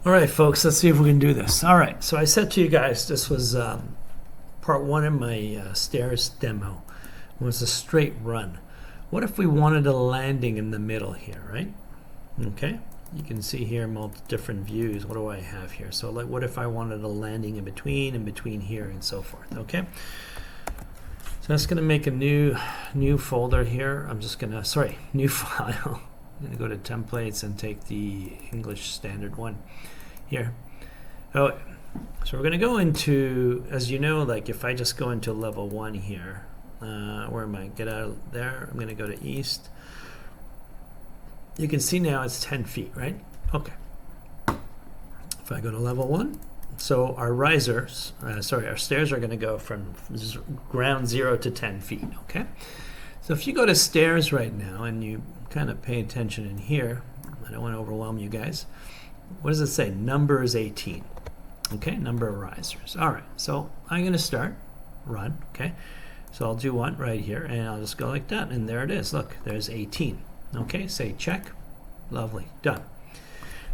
All right, folks, let's see if we can do this. All right, so I said to you guys, this was part one of my stairs demo. It was a straight run. What if we wanted a landing in the middle here, right? Okay, you can see here multiple different views. What do I have here? So like, what if I wanted a landing in between here and so forth, okay? So that's gonna make a new folder here. I'm just gonna, new file. I'm gonna go to templates and take the English standard one here. Oh, so we're gonna go into, as you know, like if I just go into level 1 here, where am I? Get out of there. I'm gonna go to east. You can see now it's 10 feet, right? Okay. If I go to level 1, so our risers, our stairs are gonna go from ground 0 to 10 feet, okay? So if you go to stairs right now and you kind of pay attention in here, I don't want to overwhelm you guys. What does it say? Number is 18. Okay, number of risers. All right, so I'm going to start, run, okay? So I'll do one right here and I'll just go like that and there it is. Look, there's 18. Okay, say check. Lovely, done.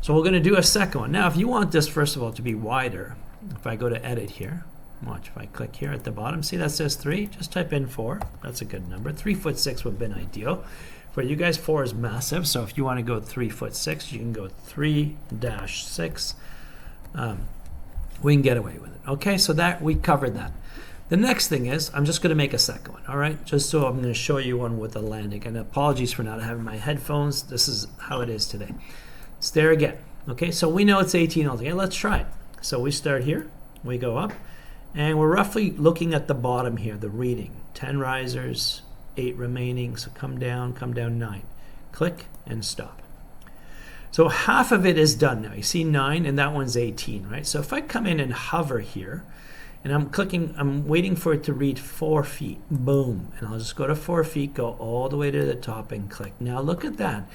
So we're going to do a second one. Now, if you want this, first of all, to be wider, if I go to edit here, watch, if I click here at the bottom, see that says 3? Just type in 4. That's a good number. 3'6" would have been ideal. For you guys, 4 is massive, so if you want to go 3'6", you can go 3-6. We can get away with it. Okay, so that we covered that. The next thing is, I'm just going to make a second one, all right? Just so I'm going to show you one with a landing. And apologies for not having my headphones. This is how it is today. Stair again. Okay, so we know it's 18 altogether. Let's try it. So we start here. We go up. And we're roughly looking at the bottom here, the reading. 10 risers, 8 remaining, so come down 9. Click and stop. So half of it is done now. You see 9 and that one's 18, right? So if I come in and hover here, and I'm waiting for it to read 4 feet, boom. And I'll just go to 4 feet, go all the way to the top and click. Now look at that.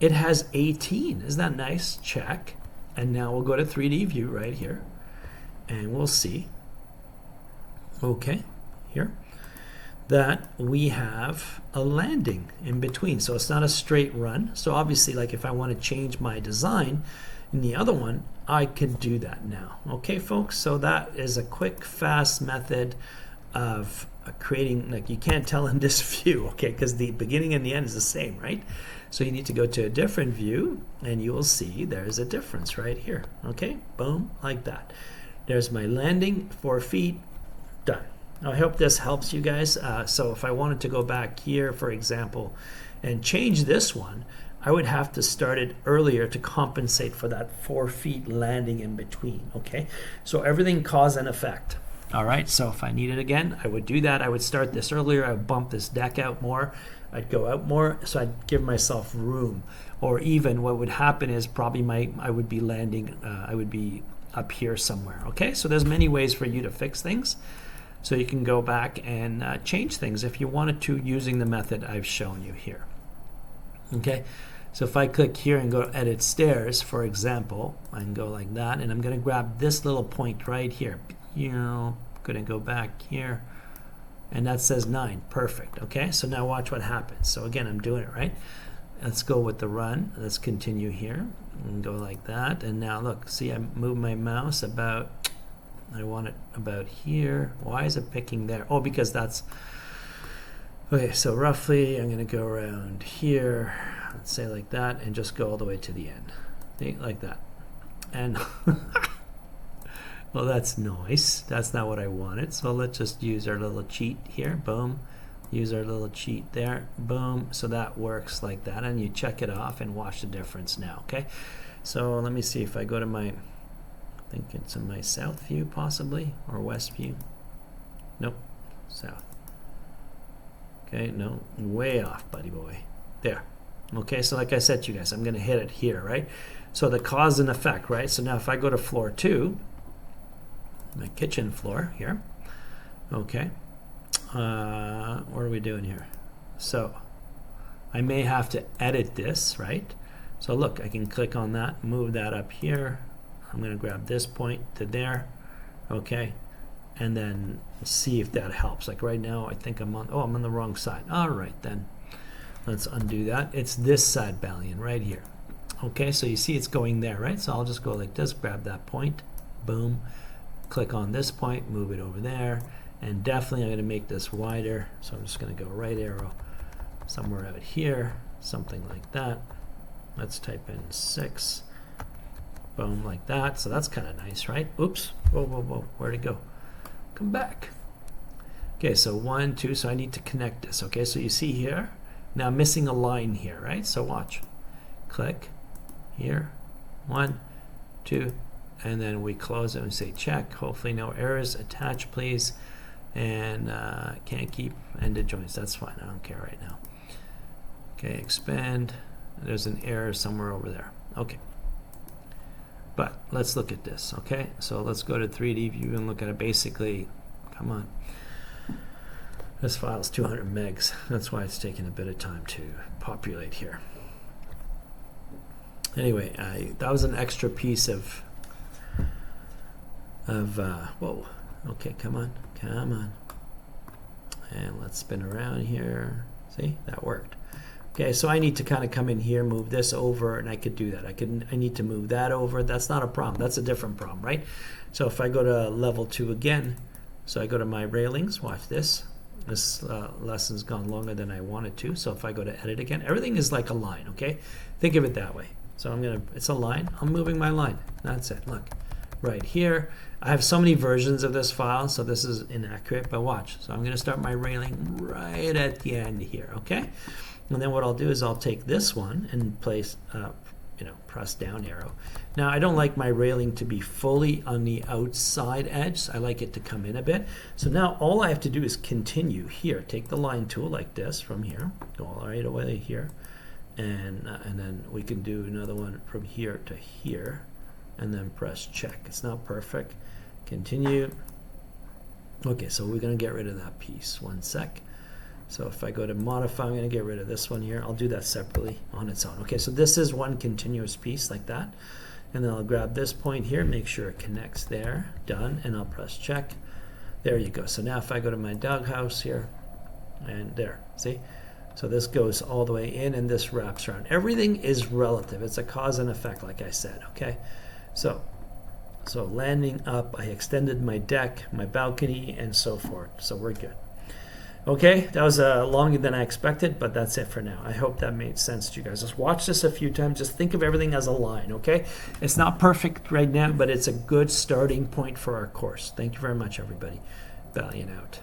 It has 18, isn't that nice? Check. And now we'll go to 3D view right here, and we'll see. Okay, here, that we have a landing in between. So it's not a straight run. So obviously, like if I want to change my design in the other one, I can do that now. Okay, folks, so that is a quick, fast method of creating, like you can't tell in this view, okay, because the beginning and the end is the same, right? So you need to go to a different view and you will see there's a difference right here. Okay, boom, like that. There's my landing, 4 feet. Done. I hope this helps you guys. So if I wanted to go back here, for example, and change this one, I would have to start it earlier to compensate for that 4 feet landing in between. Okay, so everything cause and effect. All right, so if I need it again, I would do that. I would start this earlier. I would bump this deck out more. I'd go out more, so I'd give myself room. Or even what would happen is probably I would be landing, I would be up here somewhere. Okay, so there's many ways for you to fix things. So you can go back and change things if you wanted to using the method I've shown you here. Okay, so if I click here and go to edit stairs, for example, I can go like that, and I'm going to grab this little point right here. You know, going to go back here, and that says 9. Perfect. Okay, so now watch what happens. So again, I'm doing it right. Let's go with the run. Let's continue here and go like that. And now look, see, I move my mouse about. I want it about here. Why is it picking there? Oh, because that's okay. So roughly I'm going to go around here, let's say like that, and just go all the way to the end. See, like that. And well, that's nice. That's not what I wanted. So let's just use our little cheat here. Boom. Use our little cheat there. Boom. So that works like that. And you check it off and watch the difference now. Okay. So let me see if I go to my, I think it's in my south view possibly, or west view. Nope. South. Okay. No. Way off, buddy boy. There. Okay. So like I said to you guys, I'm going to hit it here, right? So the cause and effect, right? So now if I go to floor 2, my kitchen floor here. Okay. What are we doing here? So I may have to edit this, right? So look, I can click on that, move that up here. I'm going to grab this point to there. Okay. And then see if that helps. Like right now, I think I'm on the wrong side. All right, then let's undo that. It's this side, Balian, right here. Okay, so you see it's going there, right? So I'll just go like this, grab that point, boom, click on this point, move it over there, and definitely I'm going to make this wider. So I'm just going to go right arrow somewhere out here, something like that. Let's type in 6, boom, like that. So that's kind of nice, right? Oops, whoa, whoa, whoa, where'd it go? Come back. Okay, so 1, 2, so I need to connect this. Okay, so you see here, now I'm missing a line here, right? So watch, click here, 1, 2, and then we close it and say check. Hopefully no errors. Attach, please. And can't keep ended joints. That's fine. I don't care right now. Okay, expand. There's an error somewhere over there. Okay. But let's look at this. Okay, so let's go to 3D view and look at it. Basically, come on. This file is 200 megs. That's why it's taking a bit of time to populate here. Anyway, that was an extra piece of whoa. Okay, come on, come on. And let's spin around here. See, that worked. Okay, so I need to kind of come in here, move this over, and I could do that. I need to move that over. That's not a problem. That's a different problem, right? So if I go to level 2 again, so I go to my railings, watch this. This lesson's gone longer than I wanted to. So if I go to edit again, everything is like a line, okay? Think of it that way. So it's a line. I'm moving my line. That's it. Look, right here. I have so many versions of this file, so this is inaccurate, but watch. So I'm going to start my railing right at the end here, okay? And then what I'll do is I'll take this one and place, press down arrow. Now I don't like my railing to be fully on the outside edge. I like it to come in a bit. So now all I have to do is continue here. Take the line tool like this from here, go all right away here, and then we can do another one from here to here, and then press check. It's not perfect. Continue. Okay, so we're going to get rid of that piece. One sec. So if I go to modify, I'm going to get rid of this one here. I'll do that separately on its own. Okay, so this is one continuous piece like that. And then I'll grab this point here, make sure it connects there. Done, and I'll press check. There you go. So now if I go to my doghouse here, and there, see? So this goes all the way in, and this wraps around. Everything is relative. It's a cause and effect, like I said, okay? So landing up, I extended my deck, my balcony, and so forth. So we're good. Okay, that was longer than I expected, but that's it for now. I hope that made sense to you guys. Just watch this a few times. Just think of everything as a line, okay? It's not perfect right now, but it's a good starting point for our course. Thank you very much, everybody. Balian out.